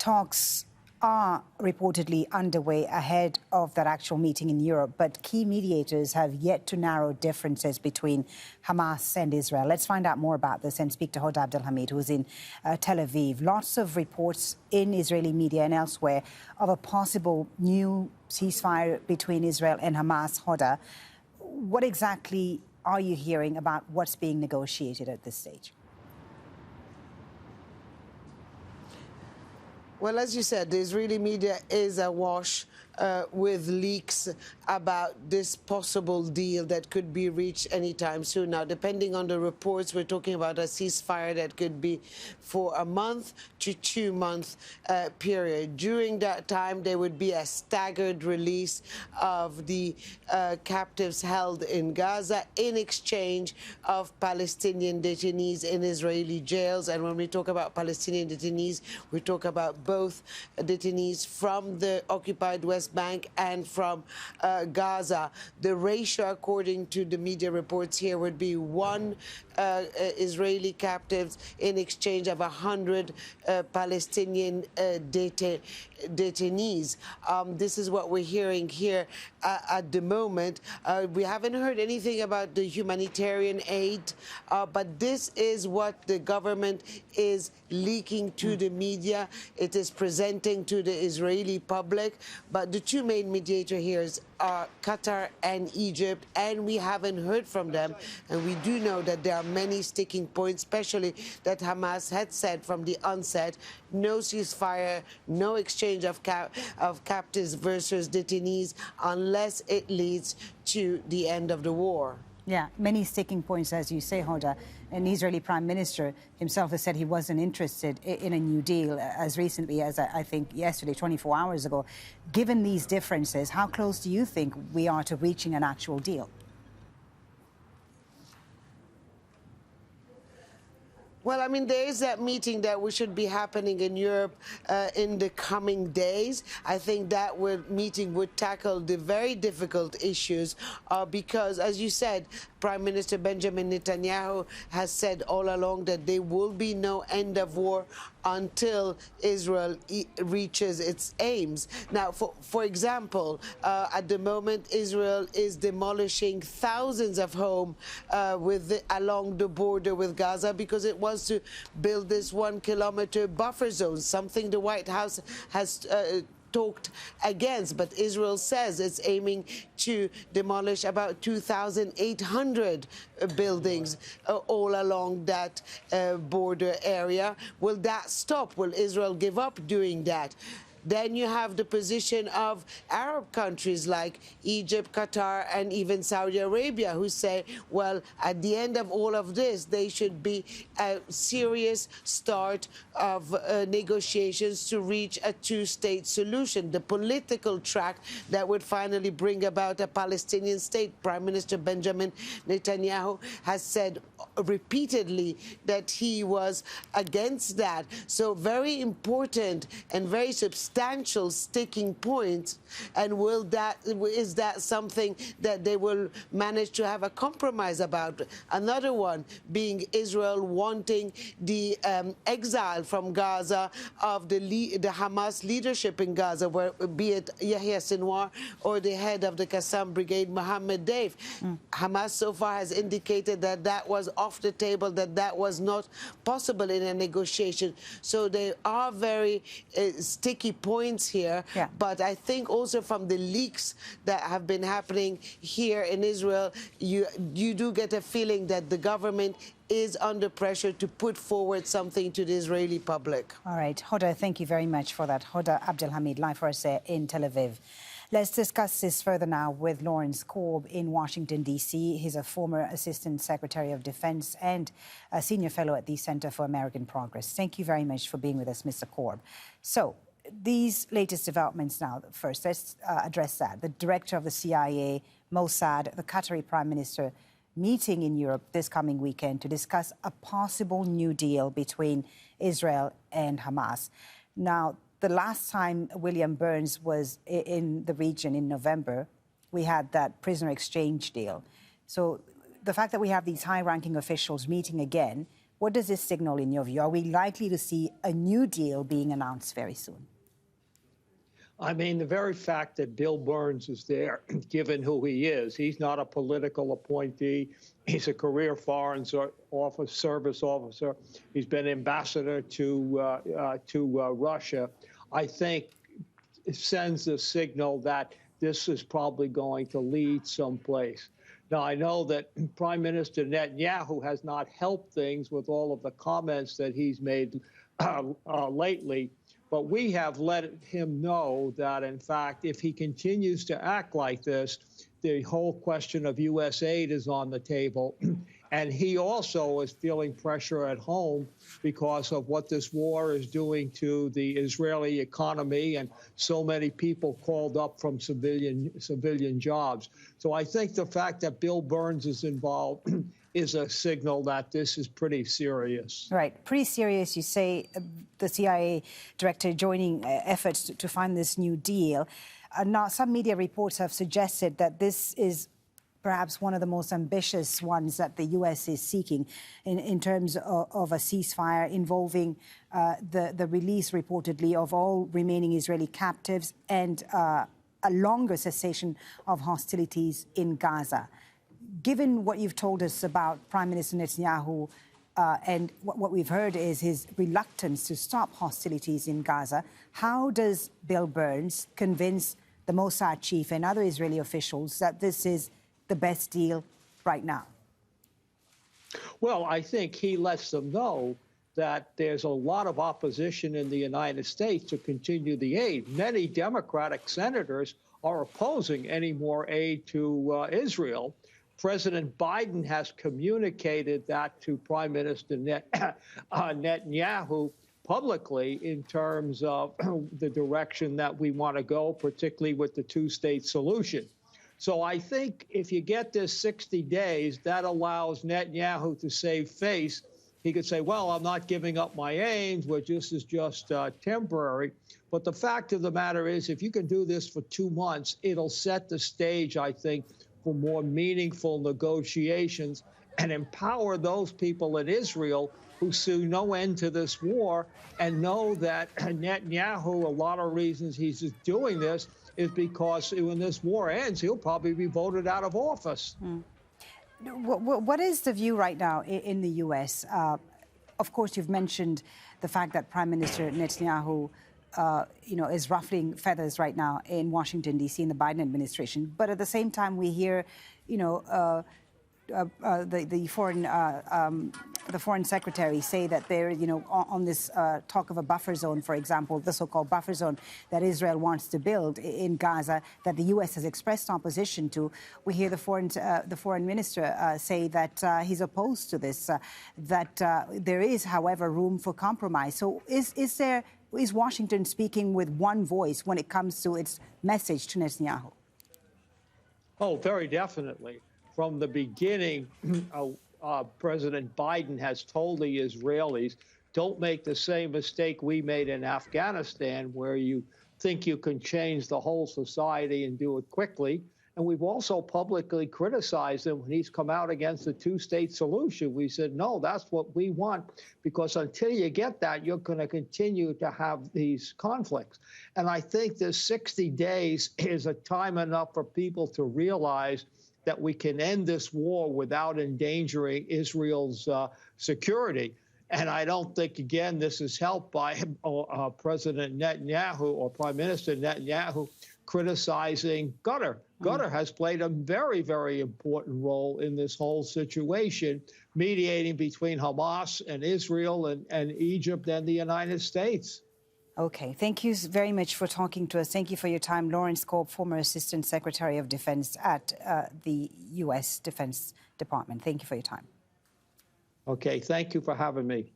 talks are reportedly underway ahead of that actual meeting in Europe, but key mediators have yet to narrow differences between Hamas and Israel. Let's find out more about this and speak to Hoda Abdel-Hamid, who's in Tel Aviv. Lots of reports in Israeli media and elsewhere of a possible new ceasefire between Israel and Hamas. Hoda, what exactly are you hearing about what's being negotiated at this stage? Well, as you said, the Israeli media is awash with leaks about this possible deal that could be reached anytime soon. Now, depending on the reports, we're talking about a ceasefire that could be for a month to 2 month period. During that time, there would be a staggered release of the captives held in Gaza in exchange of Palestinian detainees in Israeli jails. And when we talk about Palestinian detainees, we talk about both detainees from the occupied West Bank and from Gaza. The ratio, according to the media reports here, would be 1 Israeli captives in exchange of 100 Palestinian detainees. This is what we're hearing here at the moment. We haven't heard anything about the humanitarian aid, but this is what the government is leaking to the media. It is presenting to the Israeli public. But the two main mediators here are Qatar and Egypt, and we haven't heard from them. And we do know that there are many sticking points, especially that Hamas had said from the onset, no ceasefire, no exchange of captives versus detainees unless it leads to the end of the war. Yeah, many sticking points, as you say, Hoda. An Israeli prime minister himself has said he wasn't interested in a new deal as recently as, I think, yesterday, 24 hours ago. Given these differences, how close do you think we are to reaching an actual deal? Well, I mean, there is that meeting that we should be happening in Europe in the coming days. I think that meeting would tackle the very difficult issues because, as you said, Prime Minister Benjamin Netanyahu has said all along that there will be no end of war until Israel reaches its aims. Now, for example, at the moment, Israel is demolishing thousands of homes along the border with Gaza because it wants to build this 1 kilometer buffer zone, something the White House has talked against, but Israel says it's aiming to demolish about 2,800 buildings all along that border area. Will that stop? Will Israel give up doing that? Then you have the position of Arab countries like Egypt, Qatar, and even Saudi Arabia, who say, well, at the end of all of this, there should be a serious start of negotiations to reach a two-state solution, the political track that would finally bring about a Palestinian state. Prime Minister Benjamin Netanyahu has said repeatedly that he was against that. So very important and very substantial sticking point. And is that something that they will manage to have a compromise about? Another one being Israel wanting the exile from Gaza of the Hamas leadership in Gaza, be it Yahya Sinwar or the head of the Qassam Brigade, Mohammed Deif. Hamas so far has indicated that that was off the table, that was not possible in a negotiation. So there are very sticky points here. Yeah. But I think also from the leaks that have been happening here in Israel, you do get a feeling that the government is under pressure to put forward something to the Israeli public. All right. Hoda, thank you very much for that. Hoda Abdel-Hamid, live for us in Tel Aviv. Let's discuss this further now with Lawrence Korb in Washington, D.C. He's a former Assistant Secretary of Defense and a Senior Fellow at the Center for American Progress. Thank you very much for being with us, Mr. Korb. So, these latest developments now, first, let's address that. The director of the CIA, Mossad, the Qatari Prime Minister, meeting in Europe this coming weekend to discuss a possible new deal between Israel and Hamas. Now, the last time William Burns was in the region in November, we had that prisoner exchange deal. So the fact that we have these high-ranking officials meeting again What does this signal in your view? Are we likely to see a new deal being announced very soon? I mean, the very fact that Bill Burns is there, given who he is, he's not a political appointee. He's a career foreign service officer. He's been ambassador to Russia. I think it sends a signal that this is probably going to lead someplace. Now, I know that Prime Minister Netanyahu has not helped things with all of the comments that he's made lately. But we have let him know that, in fact, if he continues to act like this, the whole question of U.S. aid is on the table. And he also is feeling pressure at home because of what this war is doing to the Israeli economy and so many people called up from civilian jobs. So I think the fact that Bill Burns is involved is a signal that this is pretty serious. Right, pretty serious. You say the CIA director joining efforts to find this new deal. Now, some media reports have suggested that this is perhaps one of the most ambitious ones that the U.S. is seeking in terms of a ceasefire involving the release, reportedly, of all remaining Israeli captives and a longer cessation of hostilities in Gaza. Given what you've told us about Prime Minister Netanyahu and what we've heard is his reluctance to stop hostilities in Gaza, how does Bill Burns convince the Mossad chief and other Israeli officials that this is the best deal right now? Well, I think he lets them know that there's a lot of opposition in the United States to continue the aid. Many Democratic senators are opposing any more aid to Israel. President Biden has communicated that to Prime Minister Netanyahu publicly in terms of the direction that we want to go, particularly with the two-state solution. So I think if you get this 60 days, that allows Netanyahu to save face. He could say, well, I'm not giving up my aims, which this is just temporary. But the fact of the matter is, if you can do this for 2 months, it'll set the stage, I think, for more meaningful negotiations and empower those people in Israel who see no end to this war and know that Netanyahu, a lot of reasons he's doing this is because when this war ends, he'll probably be voted out of office. What is the view right now in the U.S.? Of course, you've mentioned the fact that Prime Minister Netanyahu is ruffling feathers right now in Washington, D.C., in the Biden administration. But at the same time, we hear, the foreign secretary say that they're, on this talk of a buffer zone, for example, the so-called buffer zone that Israel wants to build in Gaza, that the U.S. has expressed opposition to. We hear the foreign minister say that he's opposed to this, that there is, however, room for compromise. So is Washington speaking with one voice when it comes to its message to Netanyahu? Oh, very definitely. From the beginning, President Biden has told the Israelis, don't make the same mistake we made in Afghanistan, where you think you can change the whole society and do it quickly. And we've also publicly criticized him when he's come out against the two-state solution. We said, no, that's what we want, because until you get that, you're going to continue to have these conflicts. And I think this 60 days is a time enough for people to realize that we can end this war without endangering Israel's security. And I don't think, again, this is helped by President Netanyahu or Prime Minister Netanyahu criticizing Qatar. Qatar has played a very, very important role in this whole situation, mediating between Hamas and Israel and Egypt and the United States. Okay, thank you very much for talking to us. Thank you for your time. Lawrence Korb, former Assistant Secretary of Defense at the U.S. Defense Department. Thank you for your time. Okay, thank you for having me.